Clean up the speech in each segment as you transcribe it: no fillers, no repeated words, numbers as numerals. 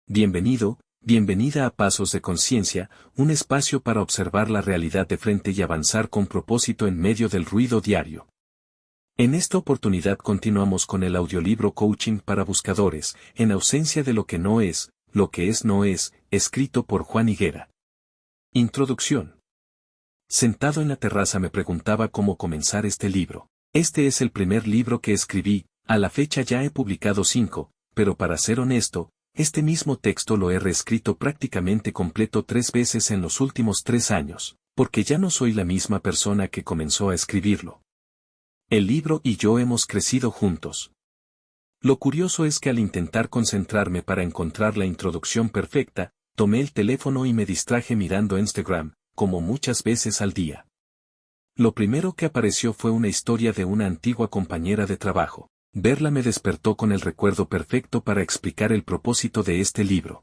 Bienvenido, bienvenida a Pasos de Conciencia, un espacio para observar la realidad de frente y avanzar con propósito en medio del ruido diario. En esta oportunidad continuamos con el audiolibro Coaching para Buscadores, en ausencia de lo que no es, lo que es no es, escrito por Juan Higuera. Introducción. Sentado en la terraza me preguntaba cómo comenzar este libro. Este es el primer libro que escribí, a la fecha ya he publicado 5, pero para ser honesto, este mismo texto lo he reescrito prácticamente completo 3 veces en los últimos 3 años, porque ya no soy la misma persona que comenzó a escribirlo. El libro y yo hemos crecido juntos. Lo curioso es que al intentar concentrarme para encontrar la introducción perfecta, tomé el teléfono y me distraje mirando Instagram, como muchas veces al día. Lo primero que apareció fue una historia de una antigua compañera de trabajo. Verla me despertó con el recuerdo perfecto para explicar el propósito de este libro.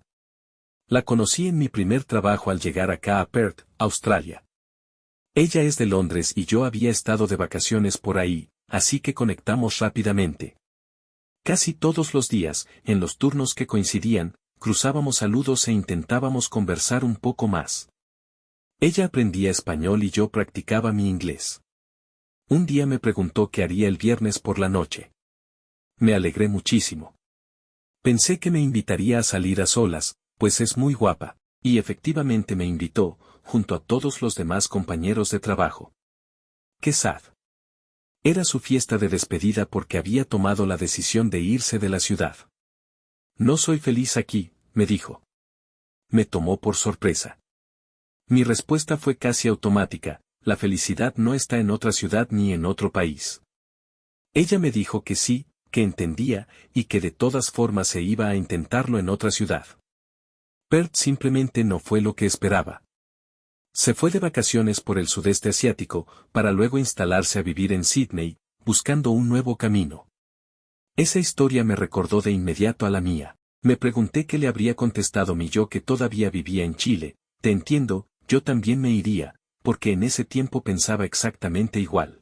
La conocí en mi primer trabajo al llegar acá a Perth, Australia. Ella es de Londres y yo había estado de vacaciones por ahí, así que conectamos rápidamente. Casi todos los días, en los turnos que coincidían, cruzábamos saludos e intentábamos conversar un poco más. Ella aprendía español y yo practicaba mi inglés. Un día me preguntó qué haría el viernes por la noche. Me alegré muchísimo. Pensé que me invitaría a salir a solas, pues es muy guapa, y efectivamente me invitó, junto a todos los demás compañeros de trabajo. ¡Qué sad! Era su fiesta de despedida porque había tomado la decisión de irse de la ciudad. No soy feliz aquí, me dijo. Me tomó por sorpresa. Mi respuesta fue casi automática, la felicidad no está en otra ciudad ni en otro país. Ella me dijo que sí, que entendía, y que de todas formas se iba a intentarlo en otra ciudad. Perth simplemente no fue lo que esperaba. Se fue de vacaciones por el sudeste asiático, para luego instalarse a vivir en Sydney, buscando un nuevo camino. Esa historia me recordó de inmediato a la mía. Me pregunté qué le habría contestado mi yo que todavía vivía en Chile. Te entiendo, yo también me iría, porque en ese tiempo pensaba exactamente igual.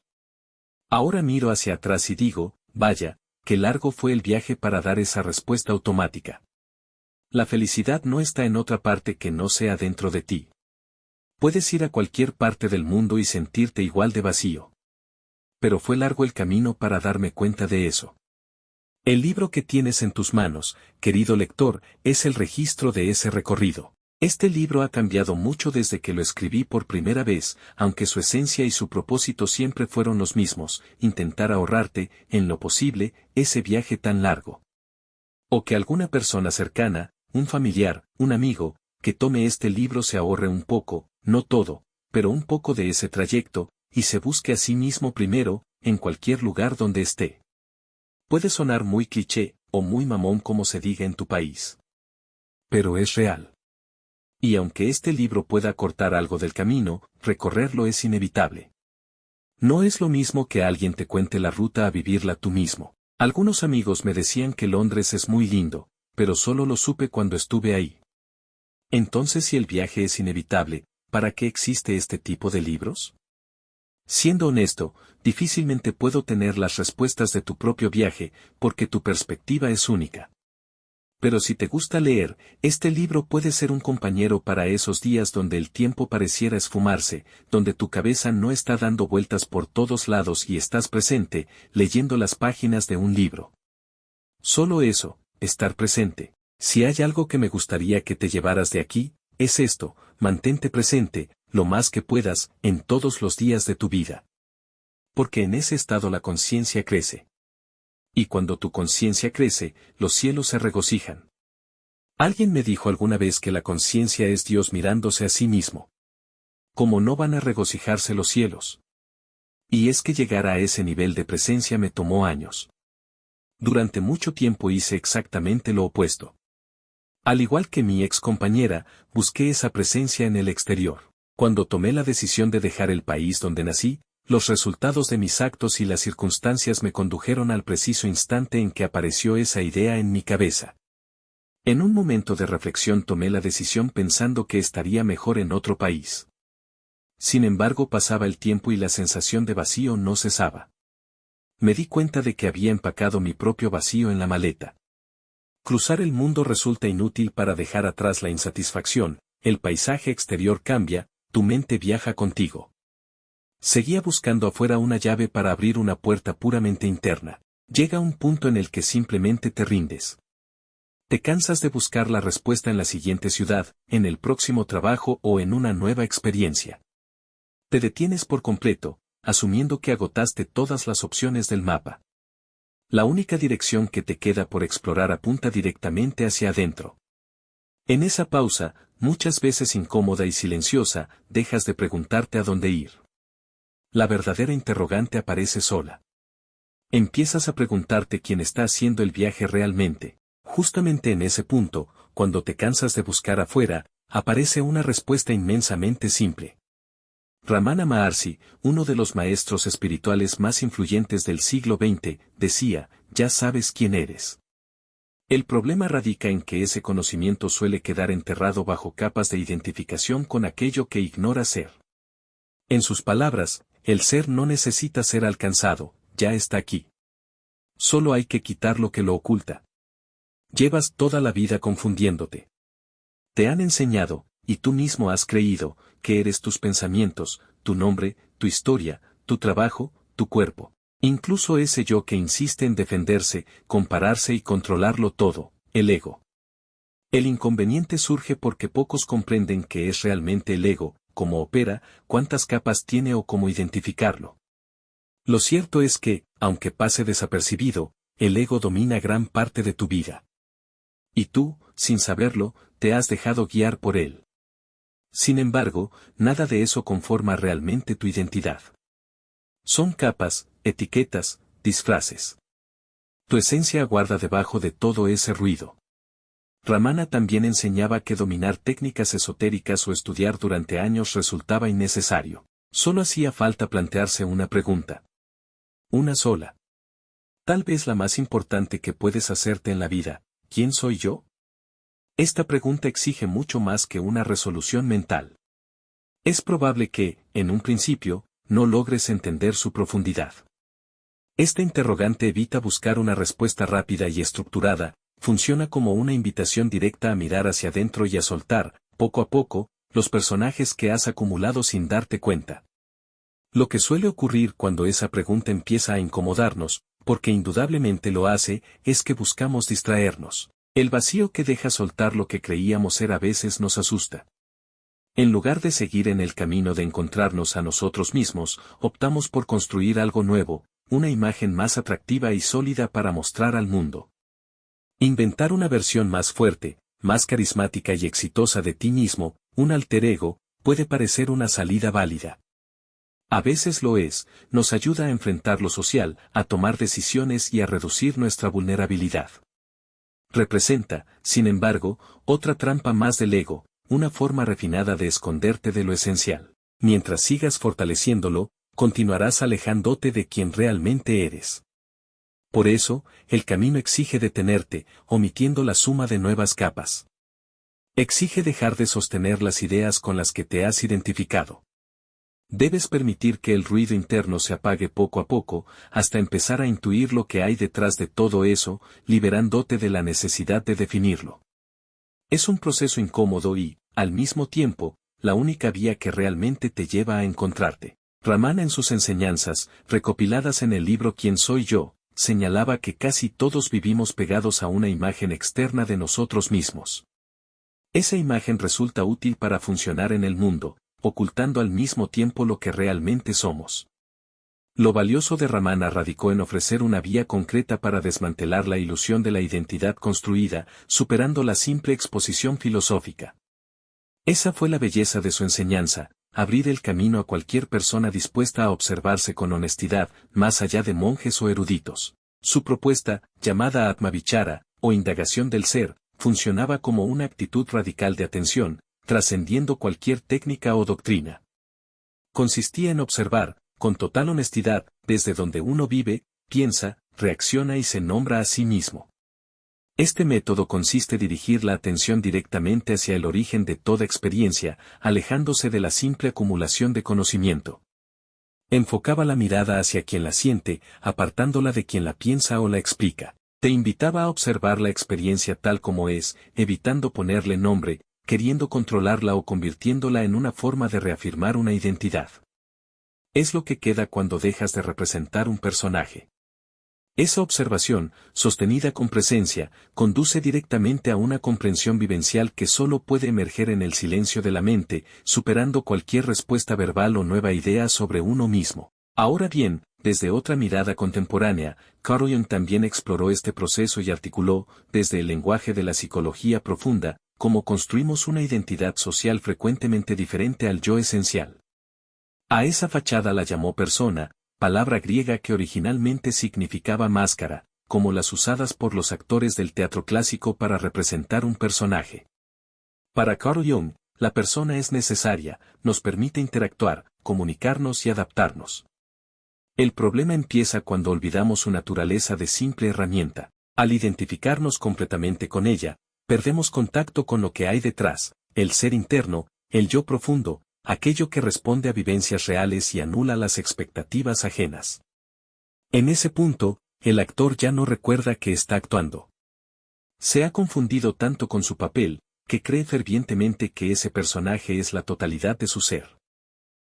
Ahora miro hacia atrás y digo, vaya, qué largo fue el viaje para dar esa respuesta automática. La felicidad no está en otra parte que no sea dentro de ti. Puedes ir a cualquier parte del mundo y sentirte igual de vacío. Pero fue largo el camino para darme cuenta de eso. El libro que tienes en tus manos, querido lector, es el registro de ese recorrido. Este libro ha cambiado mucho desde que lo escribí por primera vez, aunque su esencia y su propósito siempre fueron los mismos, intentar ahorrarte, en lo posible, ese viaje tan largo. O que alguna persona cercana, un familiar, un amigo, que tome este libro se ahorre un poco, no todo, pero un poco de ese trayecto, y se busque a sí mismo primero, en cualquier lugar donde esté. Puede sonar muy cliché, o muy mamón como se diga en tu país. Pero es real. Y aunque este libro pueda cortar algo del camino, recorrerlo es inevitable. No es lo mismo que alguien te cuente la ruta a vivirla tú mismo. Algunos amigos me decían que Londres es muy lindo, pero solo lo supe cuando estuve ahí. Entonces, si el viaje es inevitable, ¿para qué existe este tipo de libros? Siendo honesto, difícilmente puedo tener las respuestas de tu propio viaje, porque tu perspectiva es única. Pero si te gusta leer, este libro puede ser un compañero para esos días donde el tiempo pareciera esfumarse, donde tu cabeza no está dando vueltas por todos lados y estás presente, leyendo las páginas de un libro. Solo eso, estar presente. Si hay algo que me gustaría que te llevaras de aquí, es esto: mantente presente, lo más que puedas, en todos los días de tu vida. Porque en ese estado la conciencia crece. Y cuando tu conciencia crece, los cielos se regocijan. Alguien me dijo alguna vez que la conciencia es Dios mirándose a sí mismo. ¿Cómo no van a regocijarse los cielos? Y es que llegar a ese nivel de presencia me tomó años. Durante mucho tiempo hice exactamente lo opuesto. Al igual que mi ex compañera, busqué esa presencia en el exterior. Cuando tomé la decisión de dejar el país donde nací, los resultados de mis actos y las circunstancias me condujeron al preciso instante en que apareció esa idea en mi cabeza. En un momento de reflexión tomé la decisión pensando que estaría mejor en otro país. Sin embargo, pasaba el tiempo y la sensación de vacío no cesaba. Me di cuenta de que había empacado mi propio vacío en la maleta. Cruzar el mundo resulta inútil para dejar atrás la insatisfacción, el paisaje exterior cambia, tu mente viaja contigo. Seguía buscando afuera una llave para abrir una puerta puramente interna. Llega un punto en el que simplemente te rindes. Te cansas de buscar la respuesta en la siguiente ciudad, en el próximo trabajo o en una nueva experiencia. Te detienes por completo, asumiendo que agotaste todas las opciones del mapa. La única dirección que te queda por explorar apunta directamente hacia adentro. En esa pausa, muchas veces incómoda y silenciosa, dejas de preguntarte a dónde ir. La verdadera interrogante aparece sola. Empiezas a preguntarte quién está haciendo el viaje realmente. Justamente en ese punto, cuando te cansas de buscar afuera, aparece una respuesta inmensamente simple. Ramana Maharshi, uno de los maestros espirituales más influyentes del siglo XX, decía, ya sabes quién eres. El problema radica en que ese conocimiento suele quedar enterrado bajo capas de identificación con aquello que ignora ser. En sus palabras, el ser no necesita ser alcanzado, ya está aquí. Solo hay que quitar lo que lo oculta. Llevas toda la vida confundiéndote. Te han enseñado, y tú mismo has creído, que eres tus pensamientos, tu nombre, tu historia, tu trabajo, tu cuerpo. Incluso ese yo que insiste en defenderse, compararse y controlarlo todo, el ego. El inconveniente surge porque pocos comprenden qué es realmente el ego, cómo opera, cuántas capas tiene o cómo identificarlo. Lo cierto es que, aunque pase desapercibido, el ego domina gran parte de tu vida. Y tú, sin saberlo, te has dejado guiar por él. Sin embargo, nada de eso conforma realmente tu identidad. Son capas, etiquetas, disfraces. Tu esencia aguarda debajo de todo ese ruido. Ramana también enseñaba que dominar técnicas esotéricas o estudiar durante años resultaba innecesario. Solo hacía falta plantearse una pregunta. Una sola. Tal vez la más importante que puedes hacerte en la vida, ¿quién soy yo? Esta pregunta exige mucho más que una resolución mental. Es probable que, en un principio, no logres entender su profundidad. Esta interrogante evita buscar una respuesta rápida y estructurada, funciona como una invitación directa a mirar hacia adentro y a soltar, poco a poco, los personajes que has acumulado sin darte cuenta. Lo que suele ocurrir cuando esa pregunta empieza a incomodarnos, porque indudablemente lo hace, es que buscamos distraernos. El vacío que deja soltar lo que creíamos ser a veces nos asusta. En lugar de seguir en el camino de encontrarnos a nosotros mismos, optamos por construir algo nuevo, una imagen más atractiva y sólida para mostrar al mundo. Inventar una versión más fuerte, más carismática y exitosa de ti mismo, un alter ego, puede parecer una salida válida. A veces lo es, nos ayuda a enfrentar lo social, a tomar decisiones y a reducir nuestra vulnerabilidad. Representa, sin embargo, otra trampa más del ego, una forma refinada de esconderte de lo esencial. Mientras sigas fortaleciéndolo, continuarás alejándote de quien realmente eres. Por eso, el camino exige detenerte, omitiendo la suma de nuevas capas. Exige dejar de sostener las ideas con las que te has identificado. Debes permitir que el ruido interno se apague poco a poco, hasta empezar a intuir lo que hay detrás de todo eso, liberándote de la necesidad de definirlo. Es un proceso incómodo y, al mismo tiempo, la única vía que realmente te lleva a encontrarte. Ramana en sus enseñanzas, recopiladas en el libro ¿Quién soy yo?, señalaba que casi todos vivimos pegados a una imagen externa de nosotros mismos. Esa imagen resulta útil para funcionar en el mundo, ocultando al mismo tiempo lo que realmente somos. Lo valioso de Ramana radicó en ofrecer una vía concreta para desmantelar la ilusión de la identidad construida, superando la simple exposición filosófica. Esa fue la belleza de su enseñanza, abrir el camino a cualquier persona dispuesta a observarse con honestidad, más allá de monjes o eruditos. Su propuesta, llamada Atmavichara, o indagación del ser, funcionaba como una actitud radical de atención, trascendiendo cualquier técnica o doctrina. Consistía en observar, con total honestidad, desde donde uno vive, piensa, reacciona y se nombra a sí mismo. Este método consiste en dirigir la atención directamente hacia el origen de toda experiencia, alejándose de la simple acumulación de conocimiento. Enfocaba la mirada hacia quien la siente, apartándola de quien la piensa o la explica. Te invitaba a observar la experiencia tal como es, evitando ponerle nombre, queriendo controlarla o convirtiéndola en una forma de reafirmar una identidad. Es lo que queda cuando dejas de representar un personaje. Esa observación, sostenida con presencia, conduce directamente a una comprensión vivencial que solo puede emerger en el silencio de la mente, superando cualquier respuesta verbal o nueva idea sobre uno mismo. Ahora bien, desde otra mirada contemporánea, Carl Jung también exploró este proceso y articuló, desde el lenguaje de la psicología profunda, cómo construimos una identidad social frecuentemente diferente al yo esencial. A esa fachada la llamó persona, palabra griega que originalmente significaba máscara, como las usadas por los actores del teatro clásico para representar un personaje. Para Carl Jung, la persona es necesaria, nos permite interactuar, comunicarnos y adaptarnos. El problema empieza cuando olvidamos su naturaleza de simple herramienta. Al identificarnos completamente con ella, perdemos contacto con lo que hay detrás, el ser interno, el yo profundo, aquello que responde a vivencias reales y anula las expectativas ajenas. En ese punto, el actor ya no recuerda que está actuando. Se ha confundido tanto con su papel, que cree fervientemente que ese personaje es la totalidad de su ser.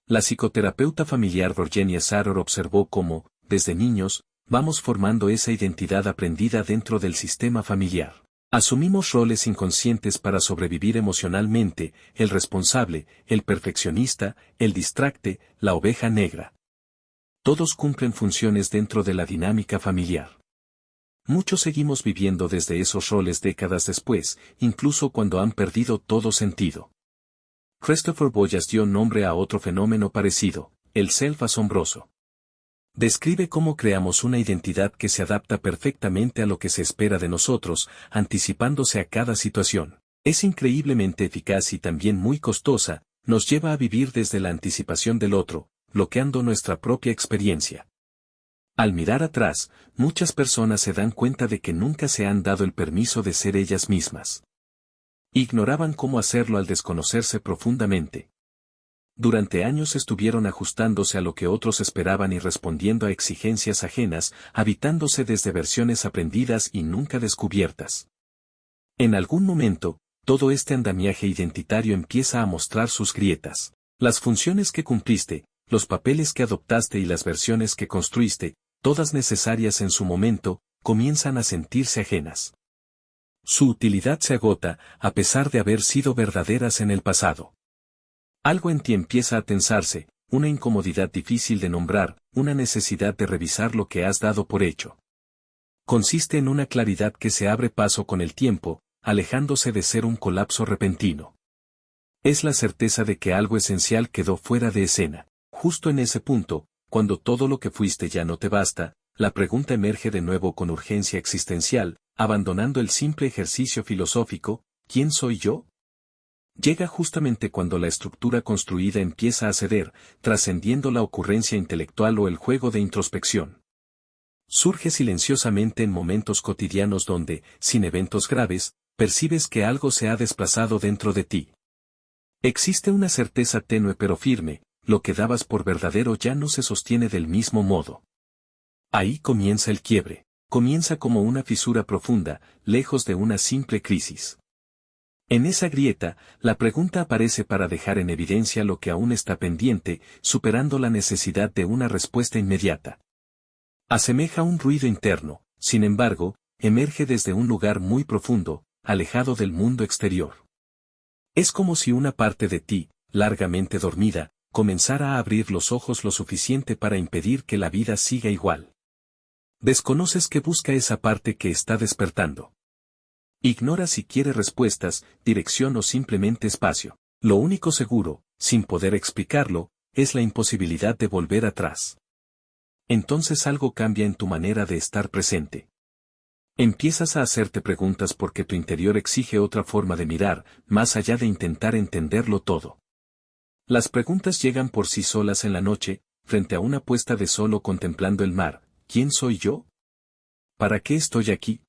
La psicoterapeuta familiar Virginia Satir observó cómo, desde niños, vamos formando esa identidad aprendida dentro del sistema familiar. Asumimos roles inconscientes para sobrevivir emocionalmente, el responsable, el perfeccionista, el distracte, la oveja negra. Todos cumplen funciones dentro de la dinámica familiar. Muchos seguimos viviendo desde esos roles décadas después, incluso cuando han perdido todo sentido. Christopher Boyas dio nombre a otro fenómeno parecido, el self asombroso. Describe cómo creamos una identidad que se adapta perfectamente a lo que se espera de nosotros, anticipándose a cada situación. Es increíblemente eficaz y también muy costosa, nos lleva a vivir desde la anticipación del otro, bloqueando nuestra propia experiencia. Al mirar atrás, muchas personas se dan cuenta de que nunca se han dado el permiso de ser ellas mismas. Ignoraban cómo hacerlo al desconocerse profundamente. Durante años estuvieron ajustándose a lo que otros esperaban y respondiendo a exigencias ajenas, habitándose desde versiones aprendidas y nunca descubiertas. En algún momento, todo este andamiaje identitario empieza a mostrar sus grietas. Las funciones que cumpliste, los papeles que adoptaste y las versiones que construiste, todas necesarias en su momento, comienzan a sentirse ajenas. Su utilidad se agota, a pesar de haber sido verdaderas en el pasado. Algo en ti empieza a tensarse, una incomodidad difícil de nombrar, una necesidad de revisar lo que has dado por hecho. Consiste en una claridad que se abre paso con el tiempo, alejándose de ser un colapso repentino. Es la certeza de que algo esencial quedó fuera de escena. Justo en ese punto, cuando todo lo que fuiste ya no te basta, la pregunta emerge de nuevo con urgencia existencial, abandonando el simple ejercicio filosófico, ¿quién soy yo? Llega justamente cuando la estructura construida empieza a ceder, trascendiendo la ocurrencia intelectual o el juego de introspección. Surge silenciosamente en momentos cotidianos donde, sin eventos graves, percibes que algo se ha desplazado dentro de ti. Existe una certeza tenue pero firme, lo que dabas por verdadero ya no se sostiene del mismo modo. Ahí comienza el quiebre, comienza como una fisura profunda, lejos de una simple crisis. En esa grieta, la pregunta aparece para dejar en evidencia lo que aún está pendiente, superando la necesidad de una respuesta inmediata. Asemeja un ruido interno, sin embargo, emerge desde un lugar muy profundo, alejado del mundo exterior. Es como si una parte de ti, largamente dormida, comenzara a abrir los ojos lo suficiente para impedir que la vida siga igual. Desconoces qué busca esa parte que está despertando. Ignora si quiere respuestas, dirección o simplemente espacio. Lo único seguro, sin poder explicarlo, es la imposibilidad de volver atrás. Entonces algo cambia en tu manera de estar presente. Empiezas a hacerte preguntas porque tu interior exige otra forma de mirar, más allá de intentar entenderlo todo. Las preguntas llegan por sí solas en la noche, frente a una puesta de sol o contemplando el mar. ¿Quién soy yo? ¿Para qué estoy aquí?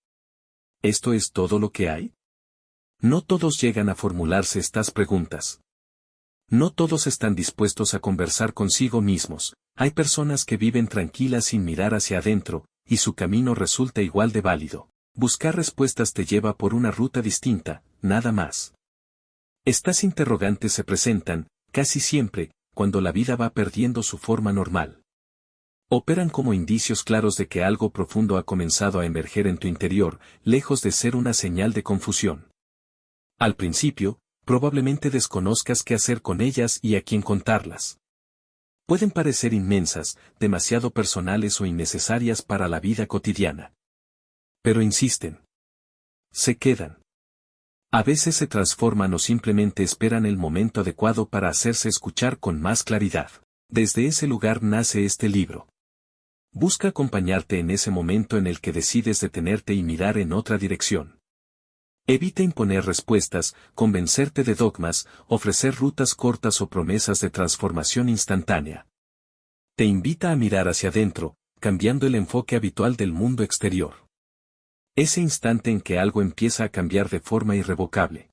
¿Esto es todo lo que hay? No todos llegan a formularse estas preguntas. No todos están dispuestos a conversar consigo mismos. Hay personas que viven tranquilas sin mirar hacia adentro, y su camino resulta igual de válido. Buscar respuestas te lleva por una ruta distinta, nada más. Estas interrogantes se presentan, casi siempre, cuando la vida va perdiendo su forma normal. Operan como indicios claros de que algo profundo ha comenzado a emerger en tu interior, lejos de ser una señal de confusión. Al principio, probablemente desconozcas qué hacer con ellas y a quién contarlas. Pueden parecer inmensas, demasiado personales o innecesarias para la vida cotidiana. Pero insisten. Se quedan. A veces se transforman o simplemente esperan el momento adecuado para hacerse escuchar con más claridad. Desde ese lugar nace este libro. Busca acompañarte en ese momento en el que decides detenerte y mirar en otra dirección. Evita imponer respuestas, convencerte de dogmas, ofrecer rutas cortas o promesas de transformación instantánea. Te invita a mirar hacia adentro, cambiando el enfoque habitual del mundo exterior. Ese instante en que algo empieza a cambiar de forma irrevocable.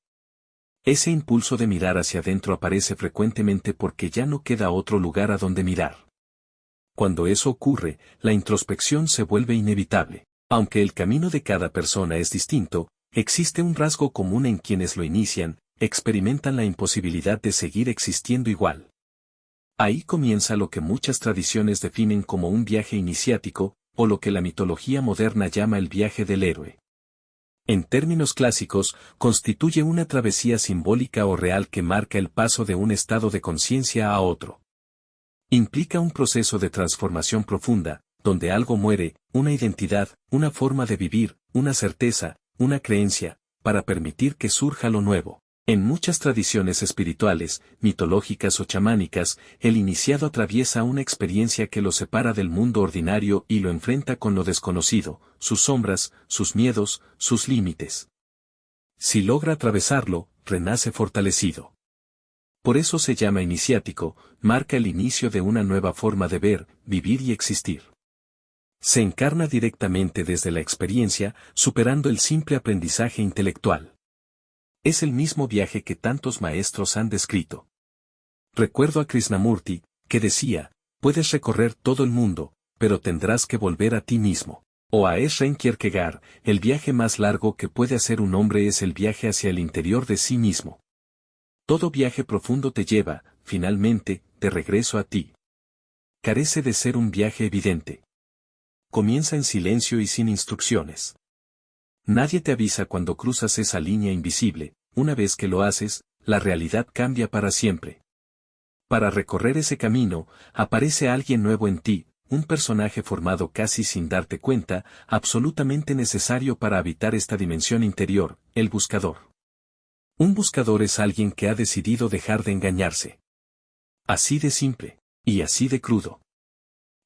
Ese impulso de mirar hacia adentro aparece frecuentemente porque ya no queda otro lugar a donde mirar. Cuando eso ocurre, la introspección se vuelve inevitable. Aunque el camino de cada persona es distinto, existe un rasgo común en quienes lo inician, experimentan la imposibilidad de seguir existiendo igual. Ahí comienza lo que muchas tradiciones definen como un viaje iniciático, o lo que la mitología moderna llama el viaje del héroe. En términos clásicos, constituye una travesía simbólica o real que marca el paso de un estado de conciencia a otro. Implica un proceso de transformación profunda, donde algo muere, una identidad, una forma de vivir, una certeza, una creencia, para permitir que surja lo nuevo. En muchas tradiciones espirituales, mitológicas o chamánicas, el iniciado atraviesa una experiencia que lo separa del mundo ordinario y lo enfrenta con lo desconocido, sus sombras, sus miedos, sus límites. Si logra atravesarlo, renace fortalecido. Por eso se llama iniciático, marca el inicio de una nueva forma de ver, vivir y existir. Se encarna directamente desde la experiencia, superando el simple aprendizaje intelectual. Es el mismo viaje que tantos maestros han descrito. Recuerdo a Krishnamurti, que decía, puedes recorrer todo el mundo, pero tendrás que volver a ti mismo. O a Søren Kierkegaard, el viaje más largo que puede hacer un hombre es el viaje hacia el interior de sí mismo. Todo viaje profundo te lleva, finalmente, de regreso a ti. Carece de ser un viaje evidente. Comienza en silencio y sin instrucciones. Nadie te avisa cuando cruzas esa línea invisible, una vez que lo haces, la realidad cambia para siempre. Para recorrer ese camino, aparece alguien nuevo en ti, un personaje formado casi sin darte cuenta, absolutamente necesario para habitar esta dimensión interior, el buscador. Un buscador es alguien que ha decidido dejar de engañarse. Así de simple, y así de crudo.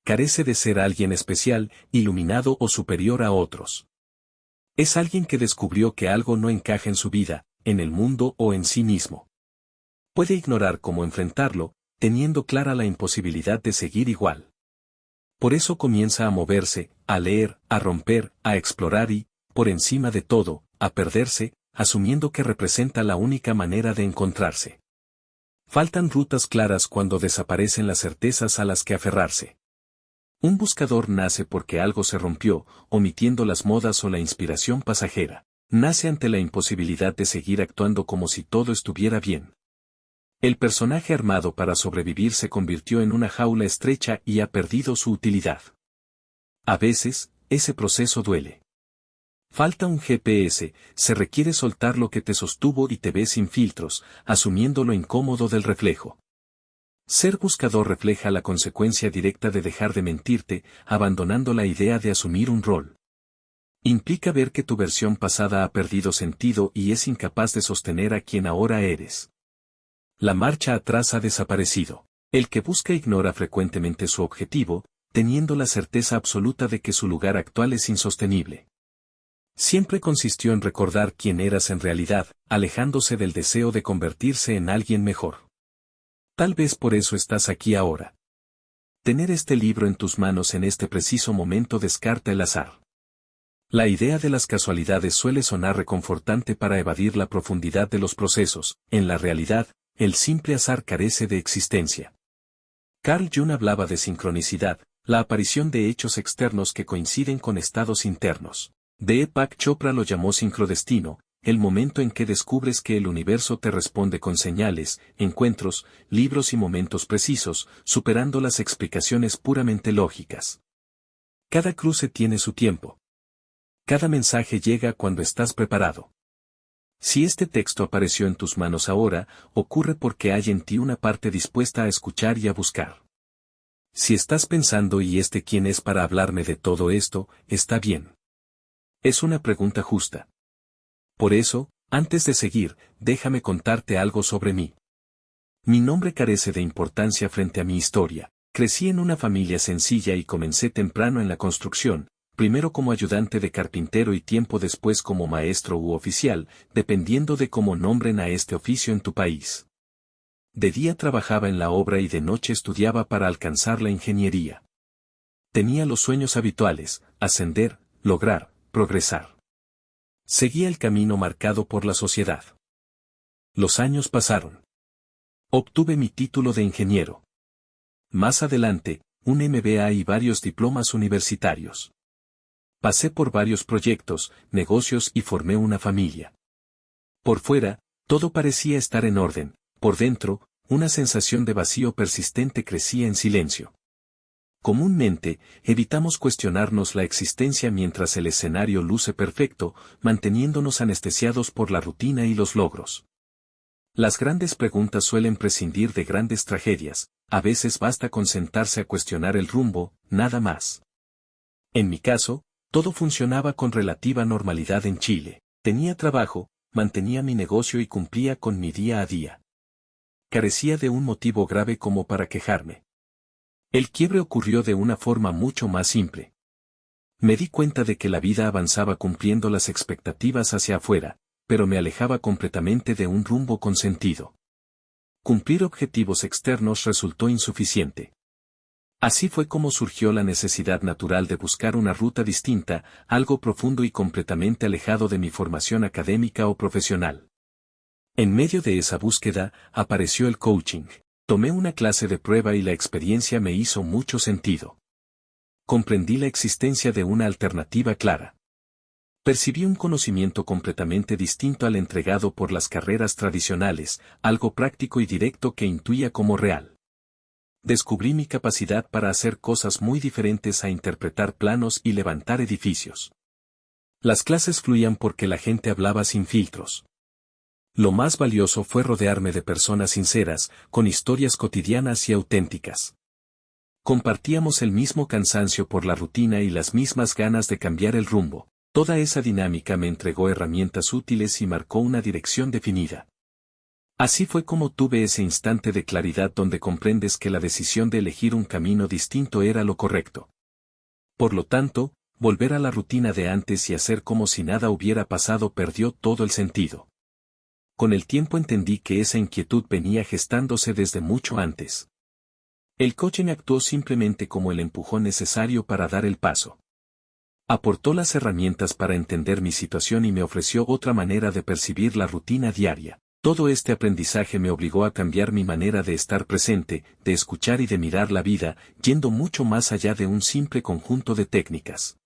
Carece de ser alguien especial, iluminado o superior a otros. Es alguien que descubrió que algo no encaja en su vida, en el mundo o en sí mismo. Puede ignorar cómo enfrentarlo, teniendo clara la imposibilidad de seguir igual. Por eso comienza a moverse, a leer, a romper, a explorar y, por encima de todo, a perderse, asumiendo que representa la única manera de encontrarse. Faltan rutas claras cuando desaparecen las certezas a las que aferrarse. Un buscador nace porque algo se rompió, omitiendo las modas o la inspiración pasajera. Nace ante la imposibilidad de seguir actuando como si todo estuviera bien. El personaje armado para sobrevivir se convirtió en una jaula estrecha y ha perdido su utilidad. A veces, ese proceso duele. Falta un GPS, se requiere soltar lo que te sostuvo y te ves sin filtros, asumiendo lo incómodo del reflejo. Ser buscador refleja la consecuencia directa de dejar de mentirte, abandonando la idea de asumir un rol. Implica ver que tu versión pasada ha perdido sentido y es incapaz de sostener a quien ahora eres. La marcha atrás ha desaparecido. El que busca ignora frecuentemente su objetivo, teniendo la certeza absoluta de que su lugar actual es insostenible. Siempre consistió en recordar quién eras en realidad, alejándose del deseo de convertirse en alguien mejor. Tal vez por eso estás aquí ahora. Tener este libro en tus manos en este preciso momento descarta el azar. La idea de las casualidades suele sonar reconfortante para evadir la profundidad de los procesos. En la realidad, el simple azar carece de existencia. Carl Jung hablaba de sincronicidad, La aparición de hechos externos que coinciden con estados internos. Deepak Chopra lo llamó sincrodestino, el momento en que descubres que el universo te responde con señales, encuentros, libros y momentos precisos, superando las explicaciones puramente lógicas. Cada cruce tiene su tiempo. Cada mensaje llega cuando estás preparado. Si este texto apareció en tus manos ahora, ocurre porque hay en ti una parte dispuesta a escuchar y a buscar. Si estás pensando ¿y quién es para hablarme de todo esto? Está bien. Es una pregunta justa. Por eso, antes de seguir, déjame contarte algo sobre mí. Mi nombre carece de importancia frente a mi historia. Crecí en una familia sencilla y comencé temprano en la construcción, primero como ayudante de carpintero y tiempo después como maestro u oficial, dependiendo de cómo nombren a este oficio en tu país. De día trabajaba en la obra y de noche estudiaba para alcanzar la ingeniería. Tenía los sueños habituales: ascender, lograr, progresar. Seguía el camino marcado por la sociedad. Los años pasaron. Obtuve mi título de ingeniero. Más adelante, un MBA y varios diplomas universitarios. Pasé por varios proyectos, negocios y formé una familia. Por fuera, todo parecía estar en orden. Por dentro, una sensación de vacío persistente crecía en silencio. Comúnmente, evitamos cuestionarnos la existencia mientras el escenario luce perfecto, manteniéndonos anestesiados por la rutina y los logros. Las grandes preguntas suelen prescindir de grandes tragedias, a veces basta con sentarse a cuestionar el rumbo, nada más. En mi caso, todo funcionaba con relativa normalidad en Chile. Tenía trabajo, mantenía mi negocio y cumplía con mi día a día. Carecía de un motivo grave como para quejarme. El quiebre ocurrió de una forma mucho más simple. Me di cuenta de que la vida avanzaba cumpliendo las expectativas hacia afuera, pero me alejaba completamente de un rumbo con sentido. Cumplir objetivos externos resultó insuficiente. Así fue como surgió la necesidad natural de buscar una ruta distinta, algo profundo y completamente alejado de mi formación académica o profesional. En medio de esa búsqueda, apareció el coaching. Tomé una clase de prueba y la experiencia me hizo mucho sentido. Comprendí la existencia de una alternativa clara. Percibí un conocimiento completamente distinto al entregado por las carreras tradicionales, algo práctico y directo que intuía como real. Descubrí mi capacidad para hacer cosas muy diferentes a interpretar planos y levantar edificios. Las clases fluían porque la gente hablaba sin filtros. Lo más valioso fue rodearme de personas sinceras, con historias cotidianas y auténticas. Compartíamos el mismo cansancio por la rutina y las mismas ganas de cambiar el rumbo. Toda esa dinámica me entregó herramientas útiles y marcó una dirección definida. Así fue como tuve ese instante de claridad donde comprendes que la decisión de elegir un camino distinto era lo correcto. Por lo tanto, volver a la rutina de antes y hacer como si nada hubiera pasado perdió todo el sentido. Con el tiempo entendí que esa inquietud venía gestándose desde mucho antes. El coaching actuó simplemente como el empujón necesario para dar el paso. Aportó las herramientas para entender mi situación y me ofreció otra manera de percibir la rutina diaria. Todo este aprendizaje me obligó a cambiar mi manera de estar presente, de escuchar y de mirar la vida, yendo mucho más allá de un simple conjunto de técnicas.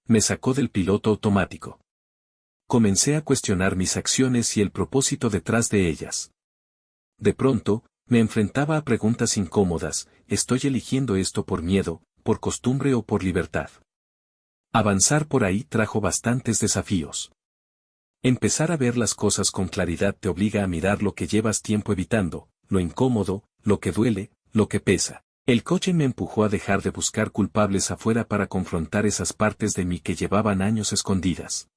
Me sacó del piloto automático. Comencé a cuestionar mis acciones y el propósito detrás de ellas. De pronto, me enfrentaba a preguntas incómodas: ¿estoy eligiendo esto por miedo, por costumbre o por libertad? Avanzar por ahí trajo bastantes desafíos. Empezar a ver las cosas con claridad te obliga a mirar lo que llevas tiempo evitando, lo incómodo, lo que duele, lo que pesa. El coaching me empujó a dejar de buscar culpables afuera para confrontar esas partes de mí que llevaban años escondidas.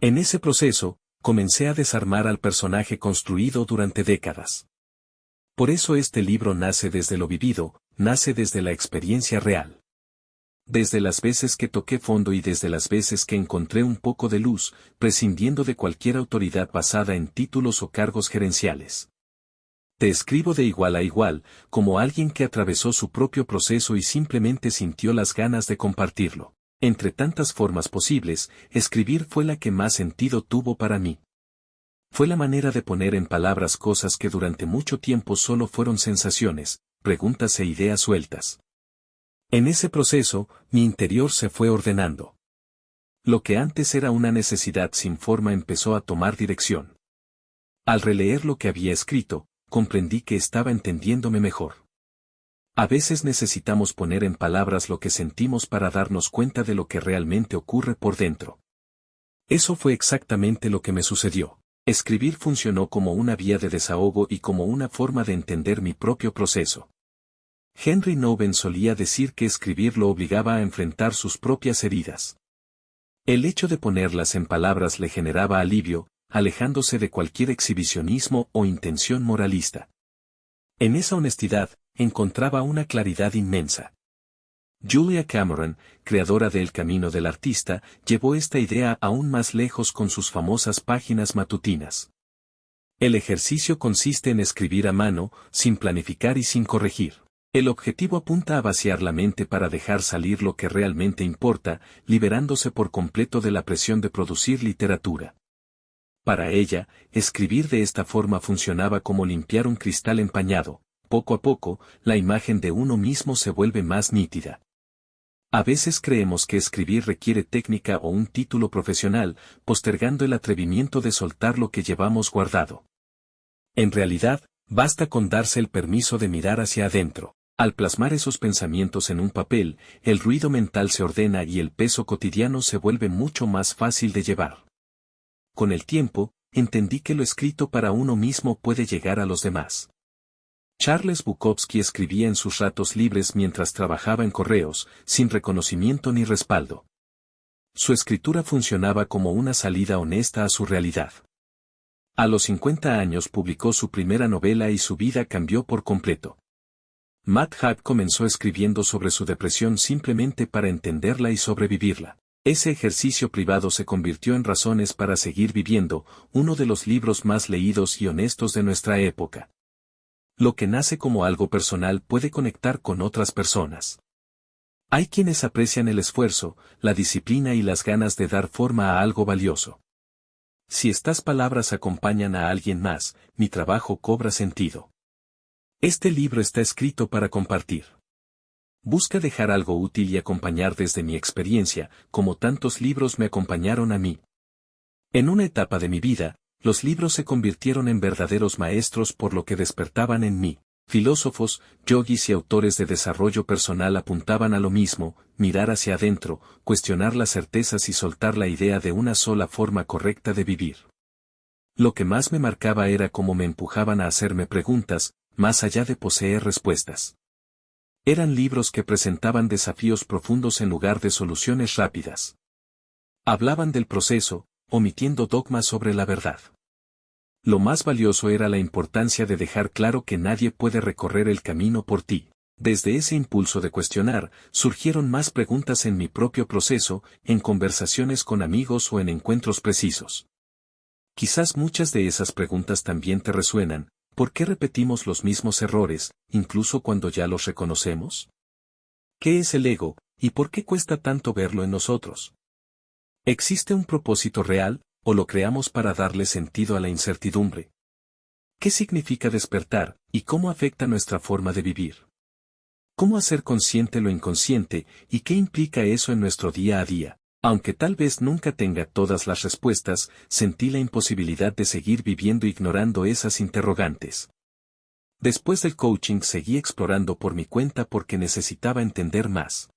En ese proceso, comencé a desarmar al personaje construido durante décadas. Por eso este libro nace desde lo vivido, nace desde la experiencia real. Desde las veces que toqué fondo y desde las veces que encontré un poco de luz, prescindiendo de cualquier autoridad basada en títulos o cargos gerenciales. Te escribo de igual a igual, como alguien que atravesó su propio proceso y simplemente sintió las ganas de compartirlo. Entre tantas formas posibles, escribir fue la que más sentido tuvo para mí. Fue la manera de poner en palabras cosas que durante mucho tiempo solo fueron sensaciones, preguntas e ideas sueltas. En ese proceso, mi interior se fue ordenando. Lo que antes era una necesidad sin forma empezó a tomar dirección. Al releer lo que había escrito, comprendí que estaba entendiéndome mejor. A veces necesitamos poner en palabras lo que sentimos para darnos cuenta de lo que realmente ocurre por dentro. Eso fue exactamente lo que me sucedió. Escribir funcionó como una vía de desahogo y como una forma de entender mi propio proceso. Henry Nouwen solía decir que escribir lo obligaba a enfrentar sus propias heridas. El hecho de ponerlas en palabras le generaba alivio, alejándose de cualquier exhibicionismo o intención moralista. En esa honestidad, encontraba una claridad inmensa. Julia Cameron, creadora de El Camino del Artista, llevó esta idea aún más lejos con sus famosas páginas matutinas. El ejercicio consiste en escribir a mano, sin planificar y sin corregir. El objetivo apunta a vaciar la mente para dejar salir lo que realmente importa, liberándose por completo de la presión de producir literatura. Para ella, escribir de esta forma funcionaba como limpiar un cristal empañado. Poco a poco, la imagen de uno mismo se vuelve más nítida. A veces creemos que escribir requiere técnica o un título profesional, postergando el atrevimiento de soltar lo que llevamos guardado. En realidad, basta con darse el permiso de mirar hacia adentro. Al plasmar esos pensamientos en un papel, el ruido mental se ordena y el peso cotidiano se vuelve mucho más fácil de llevar. Con el tiempo, entendí que lo escrito para uno mismo puede llegar a los demás. Charles Bukowski escribía en sus ratos libres mientras trabajaba en correos, sin reconocimiento ni respaldo. Su escritura funcionaba como una salida honesta a su realidad. A los 50 años publicó su primera novela y su vida cambió por completo. Matt Haig comenzó escribiendo sobre su depresión simplemente para entenderla y sobrevivirla. Ese ejercicio privado se convirtió en Razones para seguir viviendo, uno de los libros más leídos y honestos de nuestra época. Lo que nace como algo personal puede conectar con otras personas. Hay quienes aprecian el esfuerzo, la disciplina y las ganas de dar forma a algo valioso. Si estas palabras acompañan a alguien más, mi trabajo cobra sentido. Este libro está escrito para compartir. Busca dejar algo útil y acompañar desde mi experiencia, como tantos libros me acompañaron a mí. En una etapa de mi vida, los libros se convirtieron en verdaderos maestros por lo que despertaban en mí. Filósofos, yogis y autores de desarrollo personal apuntaban a lo mismo: mirar hacia adentro, cuestionar las certezas y soltar la idea de una sola forma correcta de vivir. Lo que más me marcaba era cómo me empujaban a hacerme preguntas, más allá de poseer respuestas. Eran libros que presentaban desafíos profundos en lugar de soluciones rápidas. Hablaban del proceso, omitiendo dogmas sobre la verdad. Lo más valioso era la importancia de dejar claro que nadie puede recorrer el camino por ti. Desde ese impulso de cuestionar, surgieron más preguntas en mi propio proceso, en conversaciones con amigos o en encuentros precisos. Quizás muchas de esas preguntas también te resuenan. ¿Por qué repetimos los mismos errores, incluso cuando ya los reconocemos? ¿Qué es el ego, y por qué cuesta tanto verlo en nosotros? ¿Existe un propósito real, o lo creamos para darle sentido a la incertidumbre? ¿Qué significa despertar, y cómo afecta nuestra forma de vivir? ¿Cómo hacer consciente lo inconsciente, y qué implica eso en nuestro día a día? Aunque tal vez nunca tenga todas las respuestas, sentí la imposibilidad de seguir viviendo ignorando esas interrogantes. Después del coaching seguí explorando por mi cuenta porque necesitaba entender más.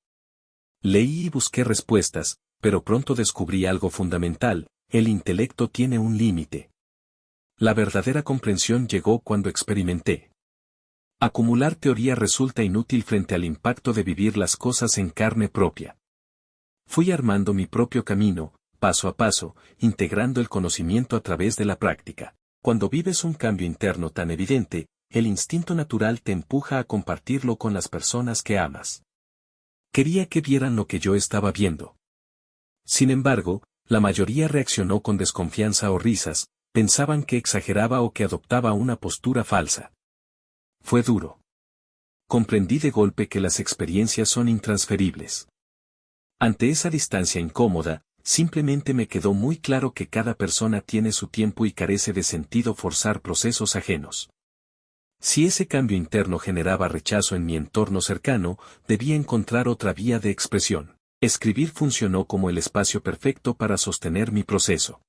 Leí y busqué respuestas, pero pronto descubrí algo fundamental: el intelecto tiene un límite. La verdadera comprensión llegó cuando experimenté. Acumular teoría resulta inútil frente al impacto de vivir las cosas en carne propia. Fui armando mi propio camino, paso a paso, integrando el conocimiento a través de la práctica. Cuando vives un cambio interno tan evidente, el instinto natural te empuja a compartirlo con las personas que amas. Quería que vieran lo que yo estaba viendo. Sin embargo, la mayoría reaccionó con desconfianza o risas, pensaban que exageraba o que adoptaba una postura falsa. Fue duro. Comprendí de golpe que las experiencias son intransferibles. Ante esa distancia incómoda, simplemente me quedó muy claro que cada persona tiene su tiempo y carece de sentido forzar procesos ajenos. Si ese cambio interno generaba rechazo en mi entorno cercano, debía encontrar otra vía de expresión. Escribir funcionó como el espacio perfecto para sostener mi proceso.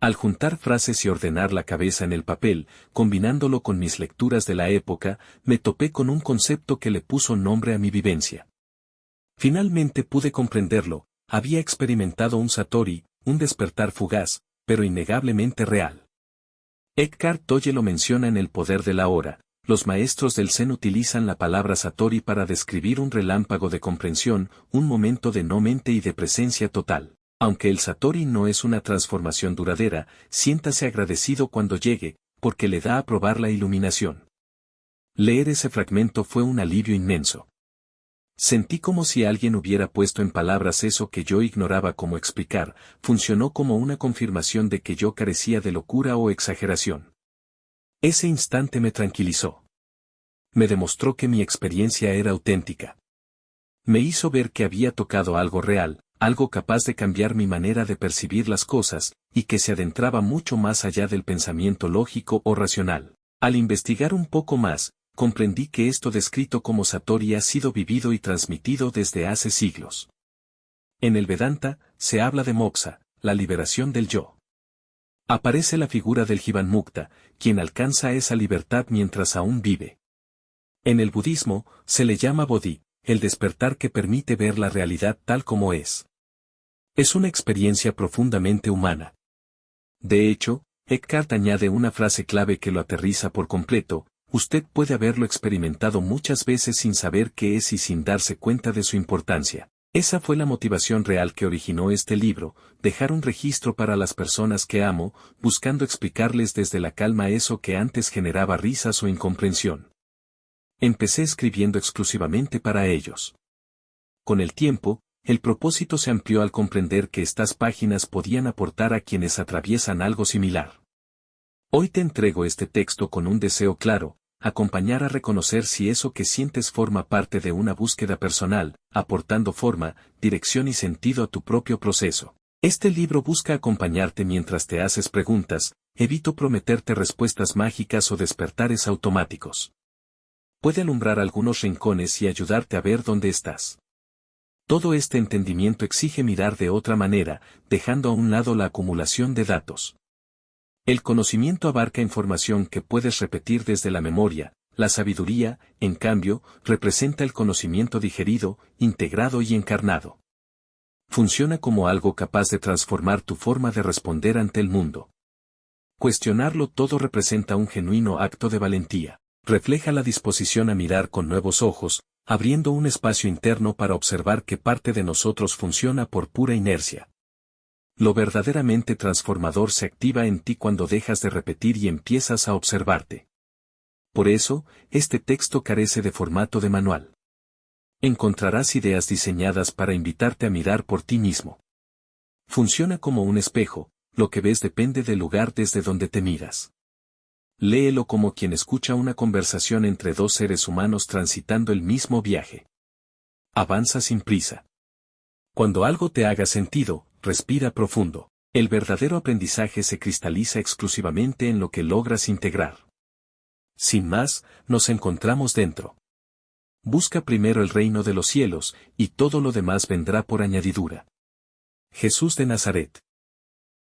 Al juntar frases y ordenar la cabeza en el papel, combinándolo con mis lecturas de la época, me topé con un concepto que le puso nombre a mi vivencia. Finalmente pude comprenderlo, había experimentado un satori, un despertar fugaz, pero innegablemente real. Eckhart Tolle lo menciona en El poder de la hora. Los maestros del Zen utilizan la palabra satori para describir un relámpago de comprensión, un momento de no mente y de presencia total. Aunque el satori no es una transformación duradera, siéntase agradecido cuando llegue, porque le da a probar la iluminación. Leer ese fragmento fue un alivio inmenso. Sentí como si alguien hubiera puesto en palabras eso que yo ignoraba cómo explicar, funcionó como una confirmación de que yo carecía de locura o exageración. Ese instante me tranquilizó. Me demostró que mi experiencia era auténtica. Me hizo ver que había tocado algo real, algo capaz de cambiar mi manera de percibir las cosas, y que se adentraba mucho más allá del pensamiento lógico o racional. Al investigar un poco más, comprendí que esto descrito como satori ha sido vivido y transmitido desde hace siglos. En el Vedanta, se habla de moksha, la liberación del yo. Aparece la figura del Jivamukta, quien alcanza esa libertad mientras aún vive. En el budismo, se le llama bodhi, el despertar que permite ver la realidad tal como es. Es una experiencia profundamente humana. De hecho, Eckhart añade una frase clave que lo aterriza por completo: usted puede haberlo experimentado muchas veces sin saber qué es y sin darse cuenta de su importancia. Esa fue la motivación real que originó este libro, dejar un registro para las personas que amo, buscando explicarles desde la calma eso que antes generaba risas o incomprensión. Empecé escribiendo exclusivamente para ellos. Con el tiempo, el propósito se amplió al comprender que estas páginas podían aportar a quienes atraviesan algo similar. Hoy te entrego este texto con un deseo claro: acompañar a reconocer si eso que sientes forma parte de una búsqueda personal, aportando forma, dirección y sentido a tu propio proceso. Este libro busca acompañarte mientras te haces preguntas, evito prometerte respuestas mágicas o despertares automáticos. Puede alumbrar algunos rincones y ayudarte a ver dónde estás. Todo este entendimiento exige mirar de otra manera, dejando a un lado la acumulación de datos. El conocimiento abarca información que puedes repetir desde la memoria. La sabiduría, en cambio, representa el conocimiento digerido, integrado y encarnado. Funciona como algo capaz de transformar tu forma de responder ante el mundo. Cuestionarlo todo representa un genuino acto de valentía. Refleja la disposición a mirar con nuevos ojos, abriendo un espacio interno para observar que parte de nosotros funciona por pura inercia. Lo verdaderamente transformador se activa en ti cuando dejas de repetir y empiezas a observarte. Por eso, este texto carece de formato de manual. Encontrarás ideas diseñadas para invitarte a mirar por ti mismo. Funciona como un espejo, lo que ves depende del lugar desde donde te miras. Léelo como quien escucha una conversación entre dos seres humanos transitando el mismo viaje. Avanza sin prisa. Cuando algo te haga sentido, respira profundo. El verdadero aprendizaje se cristaliza exclusivamente en lo que logras integrar. Sin más, nos encontramos dentro. Busca primero el reino de los cielos, y todo lo demás vendrá por añadidura. Jesús de Nazaret.